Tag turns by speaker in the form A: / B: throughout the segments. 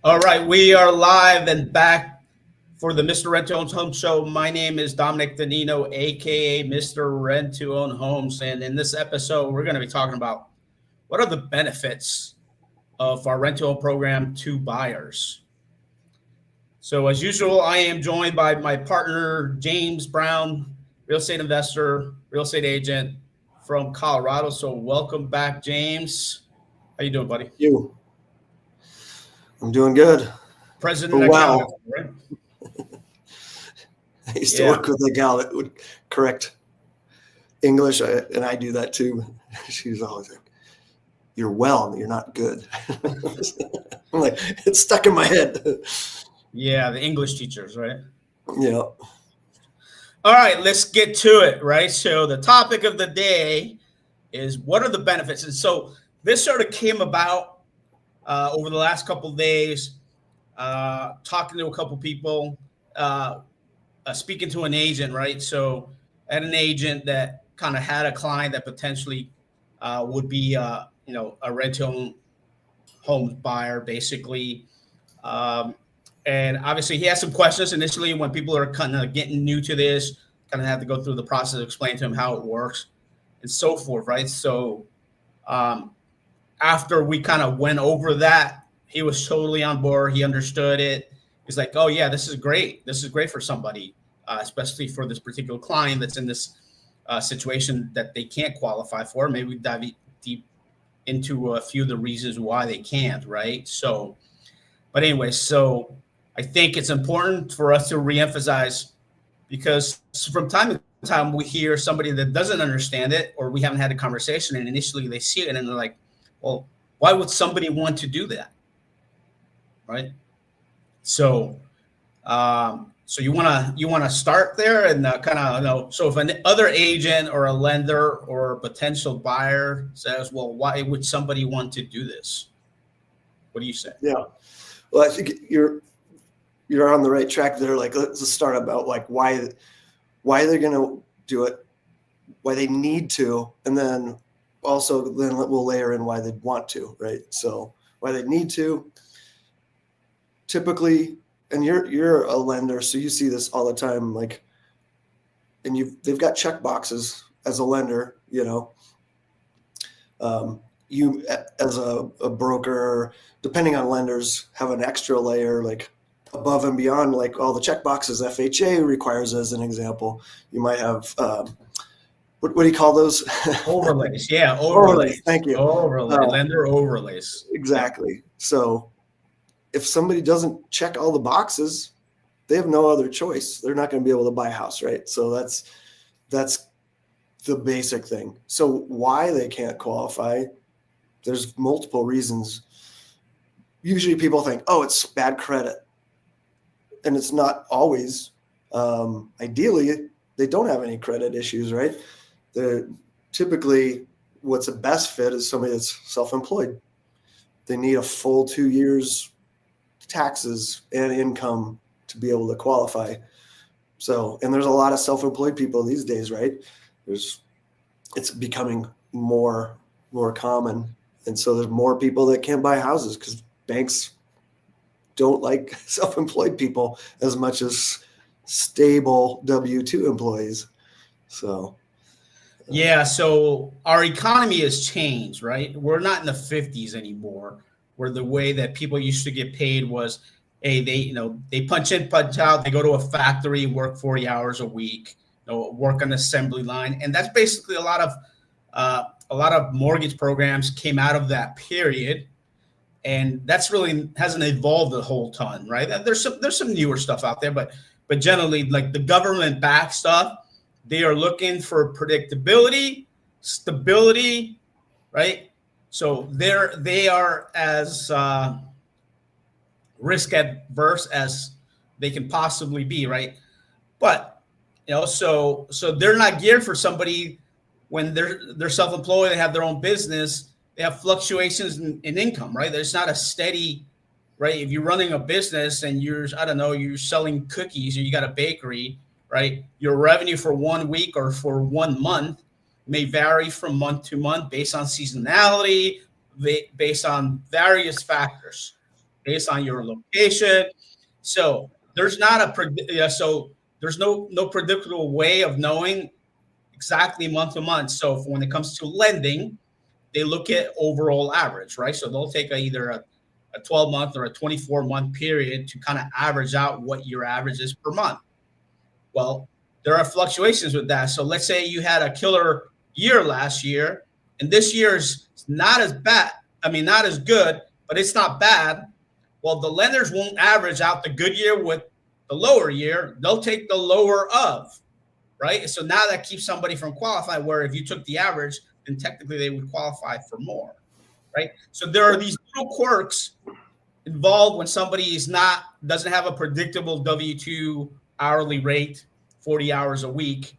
A: All right, we are live and back for the Mr. Rent to Own Home Show. My name is Dominic Danino, aka Mr. Rent to Own Homes, and in this episode, we're going to be talking about what are the benefits of our rent to own program to buyers. So, as usual, I am joined by my partner James Brown, real estate investor, real estate agent from Colorado. So, welcome back, James. How you doing, buddy?
B: You. I'm doing good.
A: President
B: Wow.
A: accountant, right?
B: I used to work with a gal that would correct English, and I do that too. She was always like, "You're well, you're not good." I'm like, it's stuck in my head.
A: Yeah, the English teachers, right?
B: Yeah.
A: All right, let's get to it, right? So the topic of the day is what are the benefits? And so this sort of came about over the last couple of days, talking to a couple people, speaking to an agent, right? So I had an agent that kind of had a client that potentially would be, a rent-to-own home buyer, basically. And obviously, he has some questions initially when people are kind of getting new to this, kind of have to go through the process of explaining to him how it works and so forth, right? So after we kind of went over that, he was totally on board. He understood it. He's like, oh, yeah, this is great. This is great for somebody, especially for this particular client that's in this situation that they can't qualify for. Maybe we dive deep into a few of the reasons why they can't, right? So, but anyway, so I think it's important for us to reemphasize because from time to time we hear somebody that doesn't understand it or we haven't had a conversation and initially they see it and they're like, well, why would somebody want to do that? Right. So, so you want to start there and kind of, so if an other agent or a lender or a potential buyer says, well, why would somebody want to do this? What do you say?
B: Yeah. Well, I think you're on the right track there. Like, let's start about like why they're going to do it, why they need to, and then also then we'll layer in why they'd want to, right? So why they need to, typically, and you're a lender, so you see this all the time, like, and they've got check boxes as a lender, you as a broker, depending on lenders, have an extra layer, like above and beyond, like all the check boxes FHA requires, as an example. You might have, what do you call those?
A: Overlays. Yeah, overlays.
B: Thank you.
A: Lender overlays.
B: Exactly. So if somebody doesn't check all the boxes, they have no other choice. They're not going to be able to buy a house, right? So that's the basic thing. So why they can't qualify, there's multiple reasons. Usually people think, oh, it's bad credit. And it's not always. Ideally, they don't have any credit issues, right? Typically, what's a best fit is somebody that's self-employed. They need a full 2 years taxes and income to be able to qualify. So, and there's a lot of self-employed people these days, right? It's becoming more common. And so there's more people that can't buy houses because banks don't like self-employed people as much as stable W-2 employees. So.
A: Yeah, so our economy has changed, right? We're not in the 50s anymore, where the way that people used to get paid was, hey, they punch in, punch out, they go to a factory, work 40 hours a week, work on the assembly line, and that's basically a lot of mortgage programs came out of that period, and that's really hasn't evolved a whole ton, right? There's some newer stuff out there, but generally, like the government-backed stuff. They are looking for predictability, stability, right? So they are as risk adverse as they can possibly be, right? But so they're not geared for somebody when they're self-employed, they have their own business, they have fluctuations in income, right? There's not a steady, right? If you're running a business and you're selling cookies or you got a bakery, right? Your revenue for 1 week or for 1 month may vary from month to month based on seasonality, based on various factors, based on your location. So there's not there's no predictable way of knowing exactly month to month. So when it comes to lending, they look at overall average, right? So they'll take either a 12-month or a 24-month period to kind of average out what your average is per month. Well, there are fluctuations with that. So let's say you had a killer year last year, and this year's not as bad. I mean, not as good, but it's not bad. Well, the lenders won't average out the good year with the lower year. They'll take the lower of, right? So now that keeps somebody from qualifying, where if you took the average, then technically they would qualify for more, right? So there are these little quirks involved when somebody doesn't have a predictable W-2 hourly rate, 40 hours a week,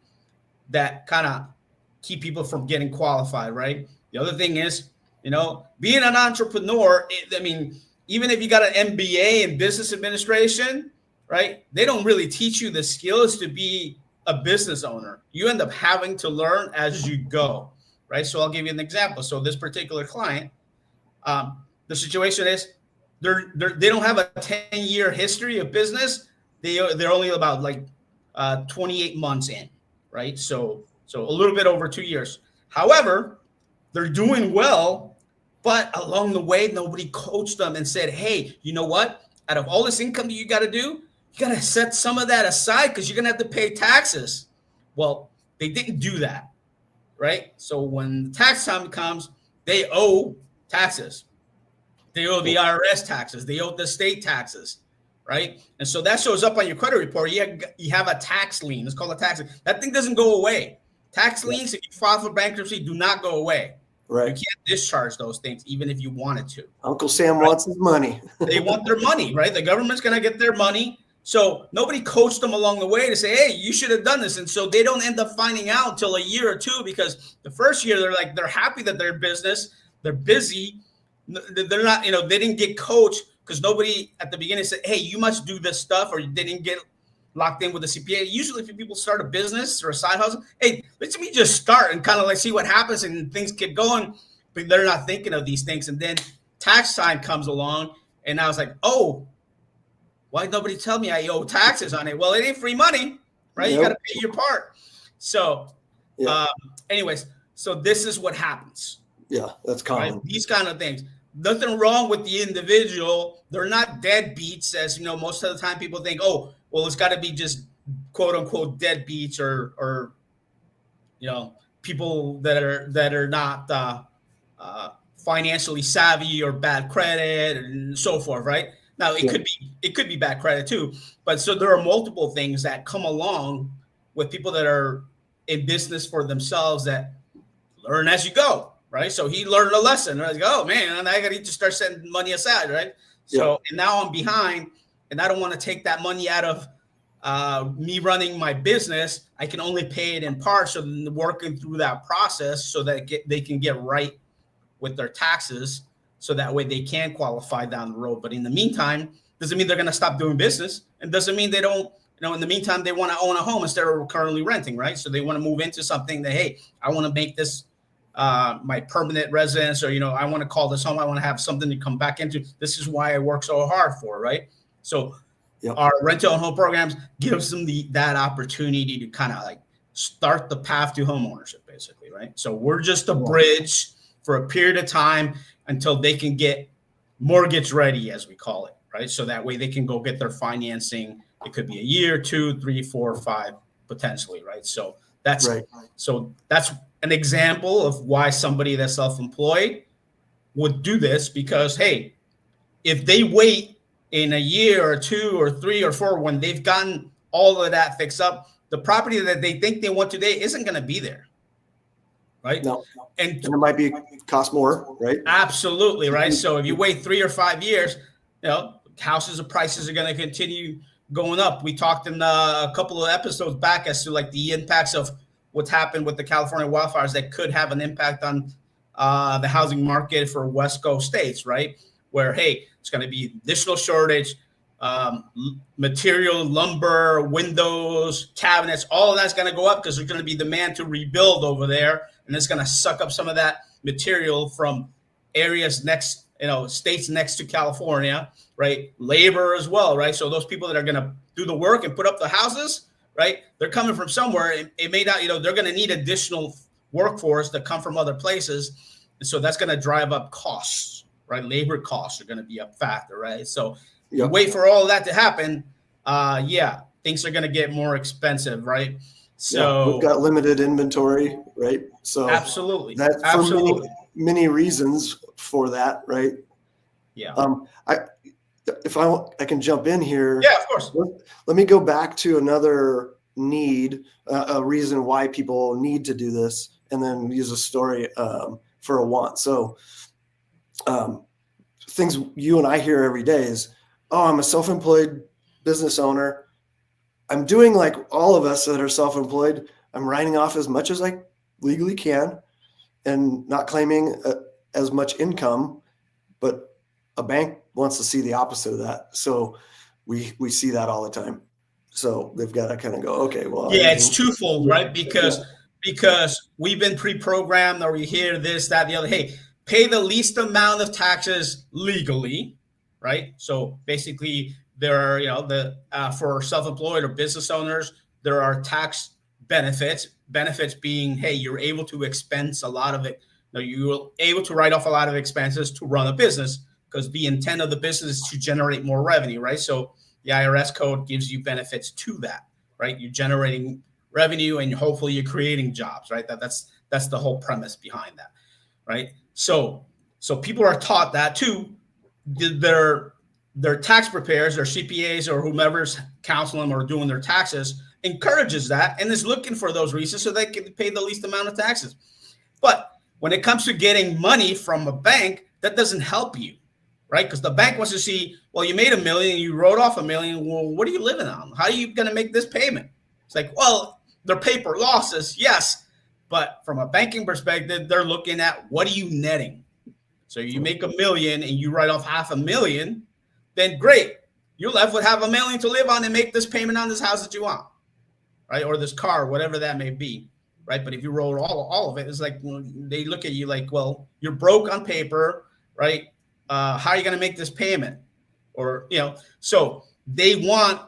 A: that kind of keep people from getting qualified, right? The other thing is, being an entrepreneur, even if you got an MBA in business administration, right? They don't really teach you the skills to be a business owner. You end up having to learn as you go, right? So I'll give you an example. So this particular client, the situation is they don't have a 10-year history of business. They're only about 28 months in, right? So a little bit over 2 years. However, they're doing well, but along the way, nobody coached them and said, hey, you know what? Out of all this income that you got to do, you got to set some of that aside because you're going to have to pay taxes. Well, they didn't do that, right? So when tax time comes, they owe taxes. They owe the IRS taxes. They owe the state taxes, right? And so that shows up on your credit report. You have a tax lien. It's called a tax lien. That thing doesn't go away. Tax liens, if you file for bankruptcy, do not go away.
B: Right.
A: You can't discharge those things, even if you wanted to.
B: Uncle Sam wants his money.
A: They want their money, right? The government's going to get their money. So nobody coached them along the way to say, hey, you should have done this. And so they don't end up finding out until a year or two, because the first year they're happy that they're business. They're busy. They're not, they didn't get coached because nobody at the beginning said, hey, you must do this stuff, or they didn't get locked in with a CPA. Usually if people start a business or a side hustle, hey, let me just start and kind of see what happens and things get going, but they're not thinking of these things. And then tax time comes along, and I was like, oh, why did nobody tell me I owe taxes on it? Well, it ain't free money, right? Yep. You got to pay your part. So anyways, so this is what happens.
B: Yeah, that's common.
A: Right? These kind of things. Nothing wrong with the individual. They're not deadbeats, as most of the time people think, oh, well, it's got to be just quote unquote deadbeats or people that are not financially savvy or bad credit and so forth, right? Now it could be bad credit too, but so there are multiple things that come along with people that are in business for themselves that learn as you go. Right. So he learned a lesson. I was like, oh man, I got to just start setting money aside. Right. So, and now I'm behind, and I don't want to take that money out of me running my business. I can only pay it in part. So working through that process so that they can get right with their taxes. So that way they can qualify down the road. But in the meantime, doesn't mean they're going to stop doing business. And doesn't mean they don't, in the meantime, they want to own a home instead of currently renting. Right. So they want to move into something that, hey, I want to make this my permanent residence, or I want to call this home. I want to have something to come back into. This is why I work so hard for, right? So our rent-to-own home programs gives them that opportunity to kind of start the path to home ownership, basically, right? So we're just a bridge for a period of time until they can get mortgage ready, as we call it, right? So that way they can go get their financing. It could be a year, 2, 3, 4, 5, potentially, right? So that's an example of why somebody that's self-employed would do this, because, hey, if they wait in a year or 2 or 3 or 4, when they've gotten all of that fixed up, the property that they think they want today isn't going to be there. Right.
B: No. And it might cost more. Right.
A: Absolutely. Right. So if you wait 3 or 5 years, houses and prices are going to continue going up. We talked in a couple of episodes back as to the impacts of what's happened with the California wildfires that could have an impact on the housing market for West Coast states, right? Where, hey, it's going to be additional shortage, material, lumber, windows, cabinets, all of that's going to go up because there's going to be demand to rebuild over there. And it's going to suck up some of that material from areas next states next to California, right? Labor as well, right? So those people that are going to do the work and put up the houses, right? They're coming from somewhere. It may not, they're going to need additional workforce that come from other places. And so that's going to drive up costs, right? Labor costs are going to be a factor, right? So you wait for all of that to happen. Things are going to get more expensive, right? So
B: we've got limited inventory, right? So
A: absolutely,
B: for many reasons for that, right?
A: Yeah.
B: If I can jump in here.
A: Yeah, of course.
B: Let me go back to another need, a reason why people need to do this, and then use a story for a want. So things you and I hear every day is, oh, I'm a self-employed business owner. I'm doing like all of us that are self-employed. I'm writing off as much as I legally can and not claiming as much income, but a bank wants to see the opposite of that. So we see that all the time. So they've got to kind of go, okay, well.
A: It's twofold, right? Because we've been pre-programmed, or we hear this, that, the other. Hey, pay the least amount of taxes legally, right? So basically, there are, for self-employed or business owners, there are tax benefits. Benefits being, hey, you're able to expense a lot of it. You're able to write off a lot of expenses to run a business, because the intent of the business is to generate more revenue, right? So the IRS code gives you benefits to that, right? You're generating revenue and hopefully you're creating jobs, right? That's the whole premise behind that, right? So people are taught that too. Their tax preparers, their CPAs, or whomever's counseling them or doing their taxes encourages that and is looking for those reasons so they can pay the least amount of taxes. But when it comes to getting money from a bank, that doesn't help you, right? Because the bank wants to see, well, you made $1 million, you wrote off $1 million. Well, what are you living on? How are you going to make this payment? It's like, well, they're paper losses, yes. But from a banking perspective, they're looking at, what are you netting? So you make $1 million and you write off $500,000, then great. You're left with $500,000 to live on and make this payment on this house that you want, right? Or this car, whatever that may be, right? But if you roll all of it, it's like, well, they look at you like, well, you're broke on paper, right? How are you going to make this payment? Or, so they want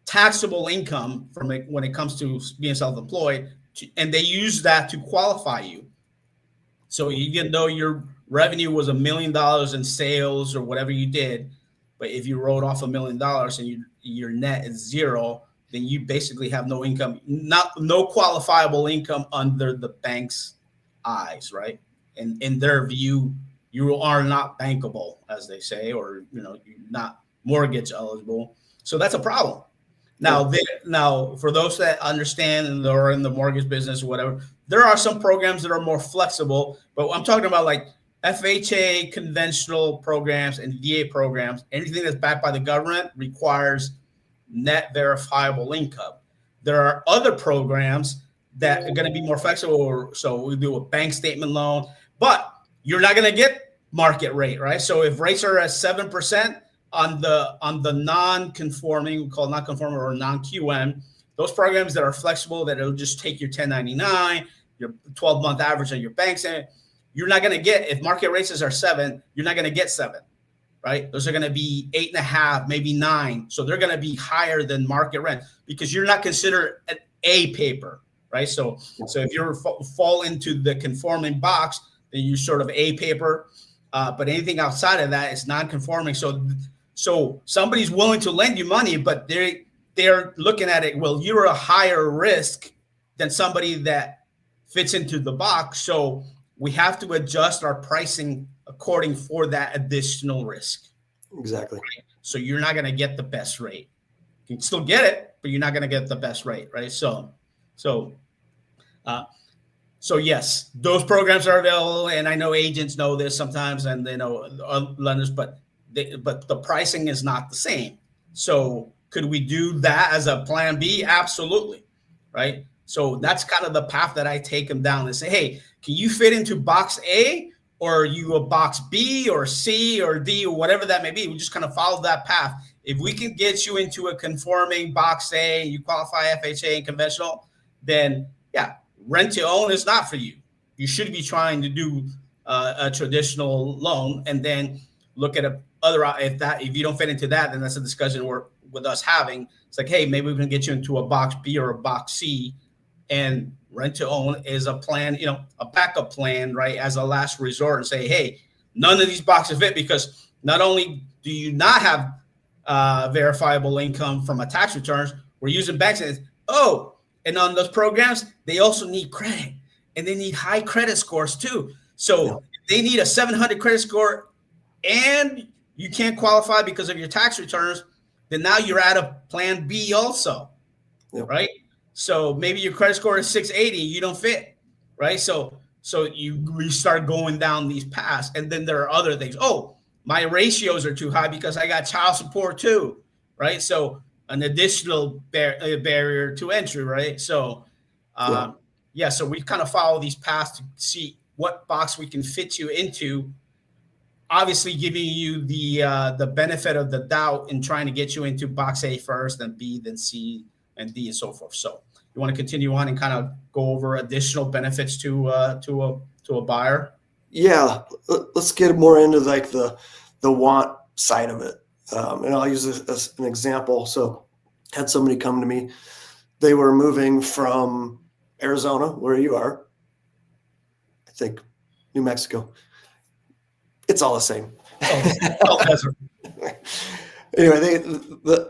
A: taxable income from it when it comes to being self-employed, and they use that to qualify you. So even though your revenue was $1 million in sales or whatever you did, but if you wrote off $1 million and your net is zero, then you basically have no income, no qualifiable income under the bank's eyes, right? And in their view, you are not bankable, as they say, or you're not mortgage eligible. So that's a problem. Now, for those that understand and are in the mortgage business or whatever, there are some programs that are more flexible, but I'm talking about like FHA conventional programs and VA programs. Anything that's backed by the government requires net verifiable income. There are other programs that are going to be more flexible. So we do a bank statement loan, but you're not going to get market rate, right? So if rates are at 7% on the non-conforming, we call non-conforming or non-QM, those programs that are flexible, that it'll just take your 1099, your 12-month average on your bank statement, you're not going to get, if market rates are 7, you're not going to get 7, right? Those are going to be 8.5, maybe 9. So they're going to be higher than market rent because you're not considered an A paper, right? So if you fall into the conforming box, then you're sort of A paper. But anything outside of that is non-conforming. So somebody's willing to lend you money, but they're looking at it, well, you're a higher risk than somebody that fits into the box. So we have to adjust our pricing according for that additional risk.
B: Exactly.
A: Right? So you're not going to get the best rate. You can still get it, but you're not going to get the best rate, right? So yes, those programs are available, and I know agents know this sometimes, and they know lenders, but the pricing is not the same. So could we do that as a plan B? Absolutely, right? So that's kind of the path that I take them down and say, hey, can you fit into box A, or are you a box B or C or D or whatever that may be? We just kind of follow that path. If we can get you into a conforming box A, you qualify FHA and conventional, then yeah, rent to own is not for you. You should be trying to do a traditional loan, and then look at if you don't fit into that, then that's a discussion with us having. It's like, hey, maybe we can get you into a box B or a box C, and rent to own is a plan, a backup plan, right? As a last resort, and say, hey, none of these boxes fit, because not only do you not have verifiable income from a tax returns, we're using banks, and on those programs, they also need credit, and they need high credit scores too. So they need a 700 credit score, and you can't qualify because of your tax returns, then now you're out of plan B also, right? So maybe your credit score is 680, you don't fit, right? So we start going down these paths, and then there are other things. Oh, my ratios are too high because I got child support too, right? So an additional barrier to entry, right? So, so we kind of follow these paths to see what box we can fit you into. Obviously, giving you the benefit of the doubt in trying to get you into box A first, then B, then C, and D, and so forth. So, you want to continue on and kind of go over additional benefits to a buyer?
B: Yeah, let's get more into like the want side of it, and I'll use this as an example. So, had somebody come to me. They were moving from Arizona, where you are, I think, New Mexico. It's all the same. Anyway,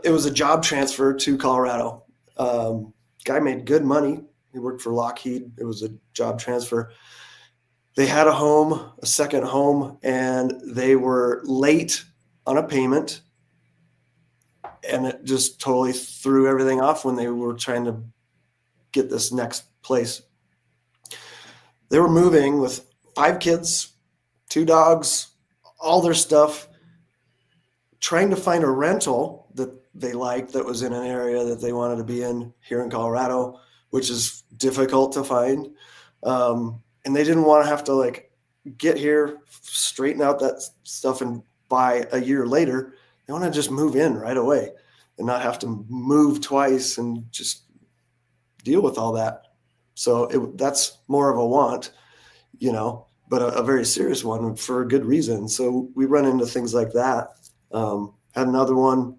B: it was a job transfer to Colorado. Guy made good money. He worked for Lockheed. It was a job transfer. They had a second home, and they were late on a payment, and it just totally threw everything off when they were trying to get this next place. They were moving with 5 kids, 2 dogs, all their stuff, trying to find a rental that they liked that was in an area that they wanted to be in here in Colorado, which is difficult to find. And they didn't want to have to like get here, straighten out that stuff, and buy a year later. They want to just move in right away and not have to move twice and just deal with all that. So that's more of a want, but a very serious one for a good reason. So we run into things like that. Had another one.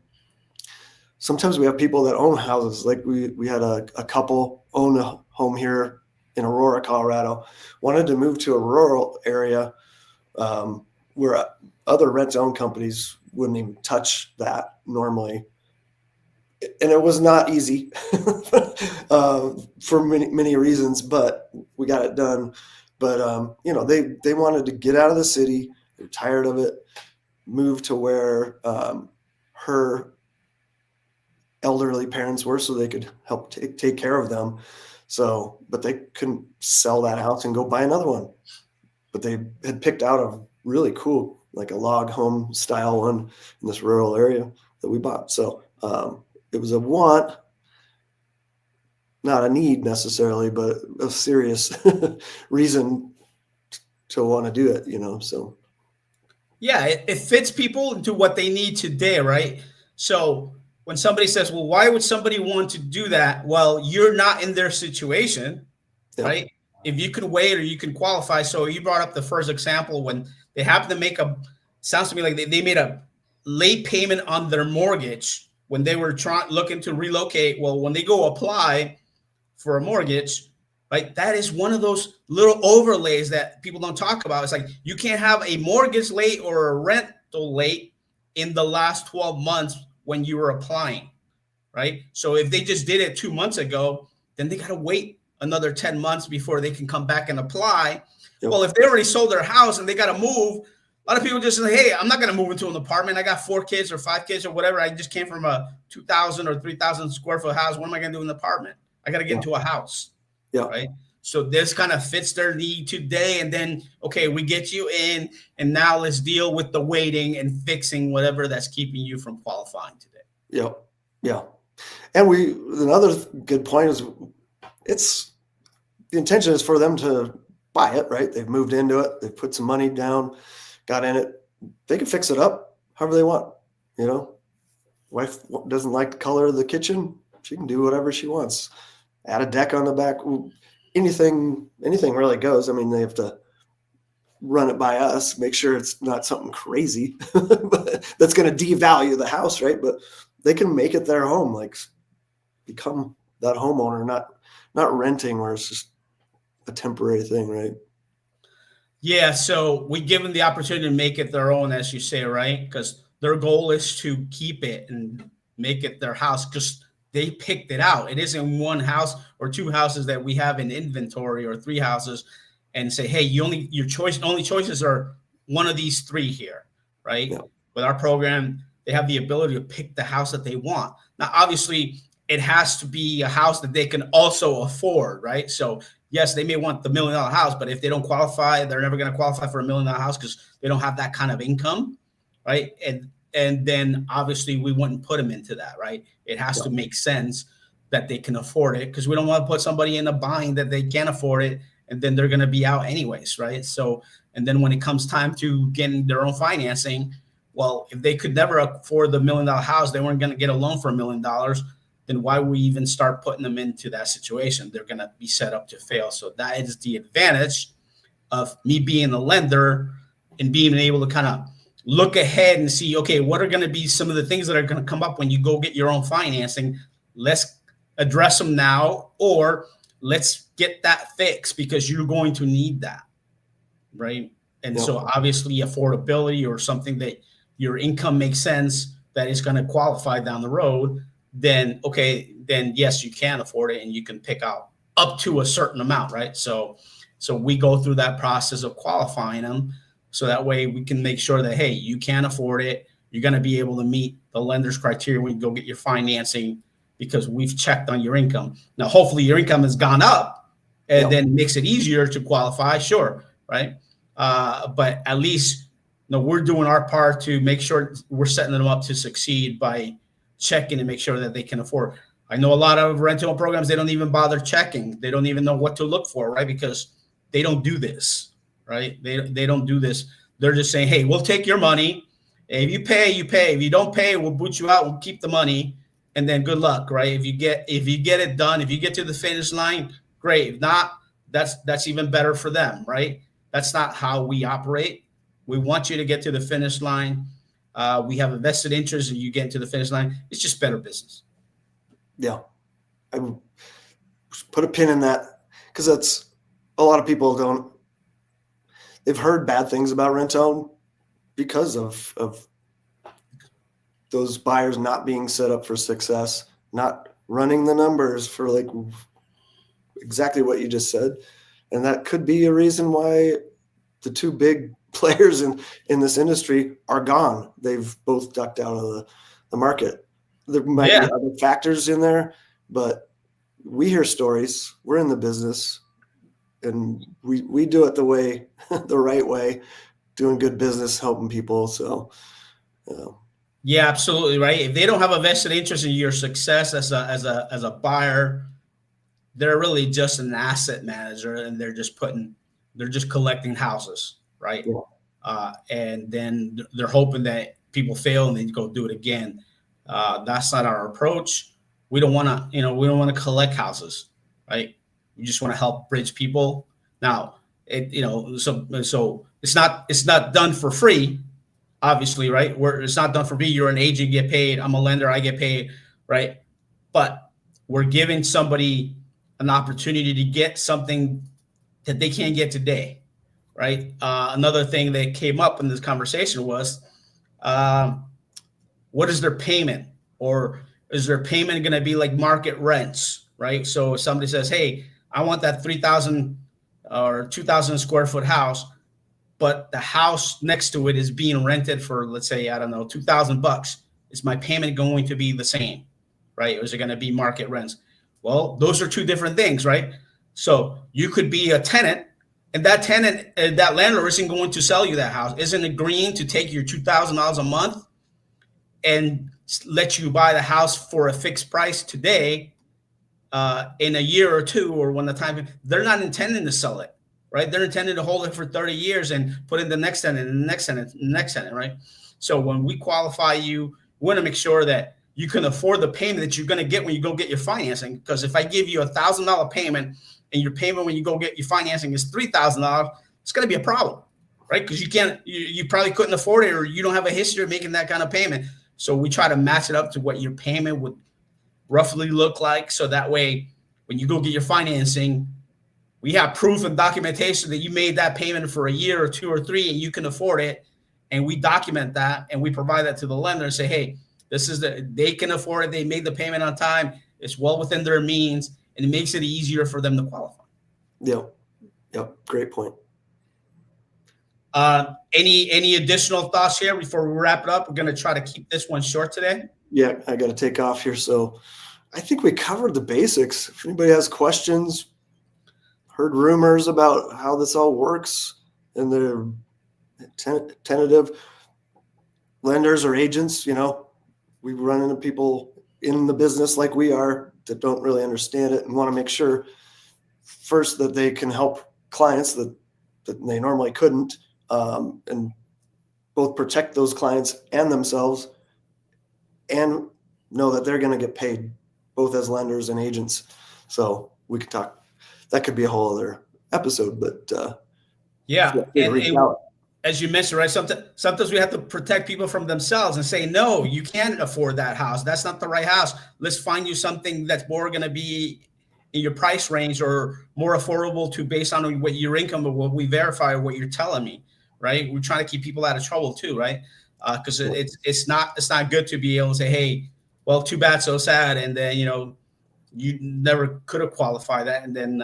B: Sometimes we have people that own houses. Like we had a couple own a home here in Aurora, Colorado, wanted to move to a rural area where other rent-to-own companies wouldn't even touch that normally. And it was not easy for many reasons, but we got it done. But, they wanted to get out of the city. They're tired of it, move to where her elderly parents were so they could help take care of them. So, but they couldn't sell that house and go buy another one. But they had picked out a really cool, like a log home style one in this rural area that we bought. So it was a want, not a need necessarily, but a serious reason to want to do it, so.
A: Yeah, it fits people into what they need today, right? So when somebody says, well, why would somebody want to do that? Well, you're not in their situation, right? If you can wait or you can qualify. So you brought up the first example when they happen to make sounds to me like they made a late payment on their mortgage when they were looking to relocate. Well, when they go apply for a mortgage, right, that is one of those little overlays that people don't talk about. It's like you can't have a mortgage late or a rental late in the last 12 months when you were applying, right? So if they just did it 2 months ago, then they got to wait another 10 months before they can come back and apply. Yep. Well, if they already sold their house and they got to move, a lot of people just say, hey, I'm not going to move into an apartment. I got 4 kids or 5 kids or whatever. I just came from a 2,000 or 3,000 square foot house. What am I going to do in an apartment? I got to get into a house. Yeah. Right. So this kind of fits their need today. And then, okay, we get you in, and now let's deal with the waiting and fixing whatever that's keeping you from qualifying today.
B: Yeah. Yeah. And another good point is the intention is for them to buy it, right? They've moved into it. They've put some money down, got in it. They can fix it up however they want. Wife doesn't like the color of the kitchen. She can do whatever she wants. Add a deck on the back. Anything really goes. I mean, they have to run it by us, make sure it's not something crazy that's going to devalue the house, right? But they can make it their home, like become that homeowner, not renting where it's just a temporary thing, right?
A: Yeah, so we give them the opportunity to make it their own, as you say, right? Because their goal is to keep it and make it their house because they picked it out. It isn't one house or two houses that we have in inventory or three houses and say, hey, only choices are one of these three here, right?
B: Yeah.
A: With our program, they have the ability to pick the house that they want. Now, obviously, it has to be a house that they can also afford, right? So yes, they may want the $1 million house, but if they don't qualify, they're never going to qualify for $1 million house because they don't have that kind of income, right? And then obviously we wouldn't put them into that, right? It has to make sense that they can afford it because we don't want to put somebody in a bind that they can't afford it and then they're going to be out anyways, right? So, and then when it comes time to getting their own financing, well, if they could never afford the $1 million house, they weren't going to get a loan for $1 million. Then why would we even start putting them into that situation? They're going to be set up to fail. So that is the advantage of me being a lender and being able to kind of look ahead and see, okay, what are going to be some of the things that are going to come up when you go get your own financing? Let's address them now, or let's get that fixed because you're going to need that, right? And so obviously affordability or something that your income makes sense that is going to qualify down the road, then okay, then yes, you can afford it and you can pick out up to a certain amount, right? So we go through that process of qualifying them so that way we can make sure that, hey, you can afford it. You're going to be able to meet the lender's criteria when you go get your financing because we've checked on your income. Now, hopefully your income has gone up and then it makes it easier to qualify, sure, right? But at least we're doing our part to make sure we're setting them up to succeed by checking and make sure that they can afford. I know a lot of rental programs, they don't even bother checking. They don't even know what to look for, right? Because they don't do this, right? They don't do this. They're just saying, hey, we'll take your money. If you pay, you pay. If you don't pay, we'll boot you out. We'll keep the money. And then good luck, right? If you get it done, if you get to the finish line, great. If not, that's even better for them, right? That's not how we operate. We want you to get to the finish line. We have a vested interest in you getting to the finish line. It's just better business.
B: Yeah. I would put a pin in that because that's a lot of people they've heard bad things about rent-own because of those buyers not being set up for success, not running the numbers for like exactly what you just said. And that could be a reason why the two big players in this industry are gone. They've both ducked out of the market. There might be other factors in there, but we hear stories. We're in the business and we do it the right way, doing good business, helping people. So,
A: yeah, absolutely. Right. If they don't have a vested interest in your success as a buyer, they're really just an asset manager and they're just collecting houses. Right. Yeah. And then they're hoping that people fail and then go do it again. That's not our approach. We don't want to collect houses, right? We just want to help bridge people. Now, so it's not done for free, obviously, right? It's not done for free. You're an agent, you get paid. I'm a lender, I get paid, right? But we're giving somebody an opportunity to get something that they can't get today, right? Another thing that came up in this conversation was, what is their payment, or is their payment going to be like market rents, right? So if somebody says, hey, I want that 3,000 or 2,000 square foot house, but the house next to it is being rented for, let's say, I don't know, $2,000. Is my payment going to be the same, right? Or is it going to be market rents? Well, those are two different things, right? So you could be a tenant, and that landlord isn't going to sell you that house, isn't agreeing to take your $2,000 a month and let you buy the house for a fixed price today, in a year or two, or when the time, they're not intending to sell it, right? They're intending to hold it for 30 years and put in the next tenant and the next tenant and the next tenant, right? So when we qualify you, we want to make sure that you can afford the payment that you're going to get when you go get your financing. Because if I give you $1,000 payment and your payment when you go get your financing is $3,000, it's going to be a problem, right? Because you probably couldn't afford it, or you don't have a history of making that kind of payment. So we try to match it up to what your payment would roughly look like. So that way, when you go get your financing, we have proof and documentation that you made that payment for a year or 2 or 3 and you can afford it. And we document that and we provide that to the lender and say, hey, they can afford it. They made the payment on time. It's well within their means, and it makes it easier for them to qualify.
B: Yep. Great point.
A: Any additional thoughts here before we wrap it up? We're going to try to keep this one short today.
B: Yeah, I got to take off here. So I think we covered the basics. If anybody has questions, heard rumors about how this all works, and they're tentative lenders or agents, we run into people in the business like we are that don't really understand it and want to make sure first that they can help clients that they normally couldn't, and both protect those clients and themselves, and know that they're going to get paid both as lenders and agents. So we could talk, that could be a whole other episode, but
A: yeah. And as you mentioned, right, sometimes we have to protect people from themselves and say, no, you can't afford that house. That's not the right house. Let's find you something that's more going to be in your price range or more affordable to based on what your income or what we verify or what you're telling me, right? We're trying to keep people out of trouble too, right? Because it's not good to be able to say, hey, well, too bad, so sad, and then you never could have qualified that, and then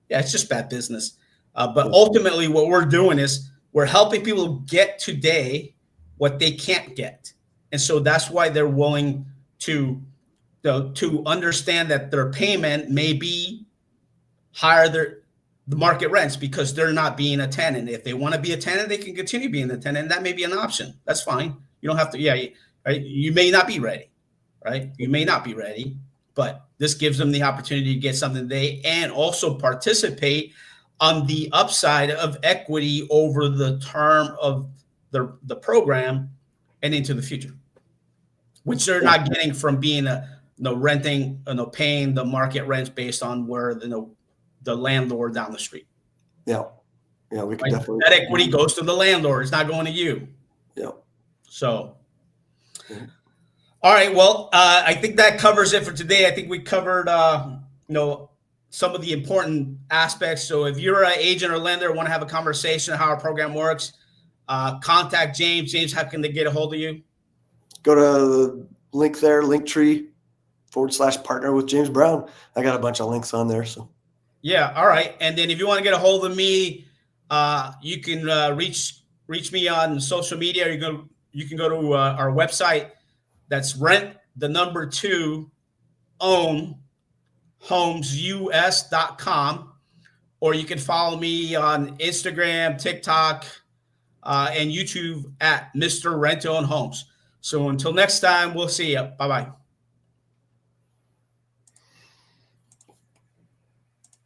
A: it's just bad business. But ultimately, what we're doing is we're helping people get today what they can't get, and so that's why they're willing to understand that their payment may be higher than the market rents because they're not being a tenant. If they want to be a tenant, they can continue being a tenant. And that may be an option. That's fine. You don't have to. Yeah, right. You may not be ready, right? You may not be ready, but this gives them the opportunity to get something and also participate on the upside of equity over the term of the program and into the future, which they're not getting from being renting, paying the market rents based on where the landlord down the street.
B: Yeah, we can definitely.
A: That equity goes to the landlord. It's not going to you.
B: Yeah.
A: So, all right. Well, I think that covers it for today. I think we covered, some of the important aspects. So if you're an agent or lender, want to have a conversation on how our program works, contact James. James, how can they get a hold of you?
B: Go to the link there, Linktree/partner with James Brown. I got a bunch of links on there. So.
A: Yeah. All right. And then if you want to get a hold of me, you can reach me on social media. You can go to our website. That's rent2ownhomesus.com, or you can follow me on Instagram, TikTok, and YouTube at Mr. Rent to Own Homes. So until next time, we'll see you. Bye-bye.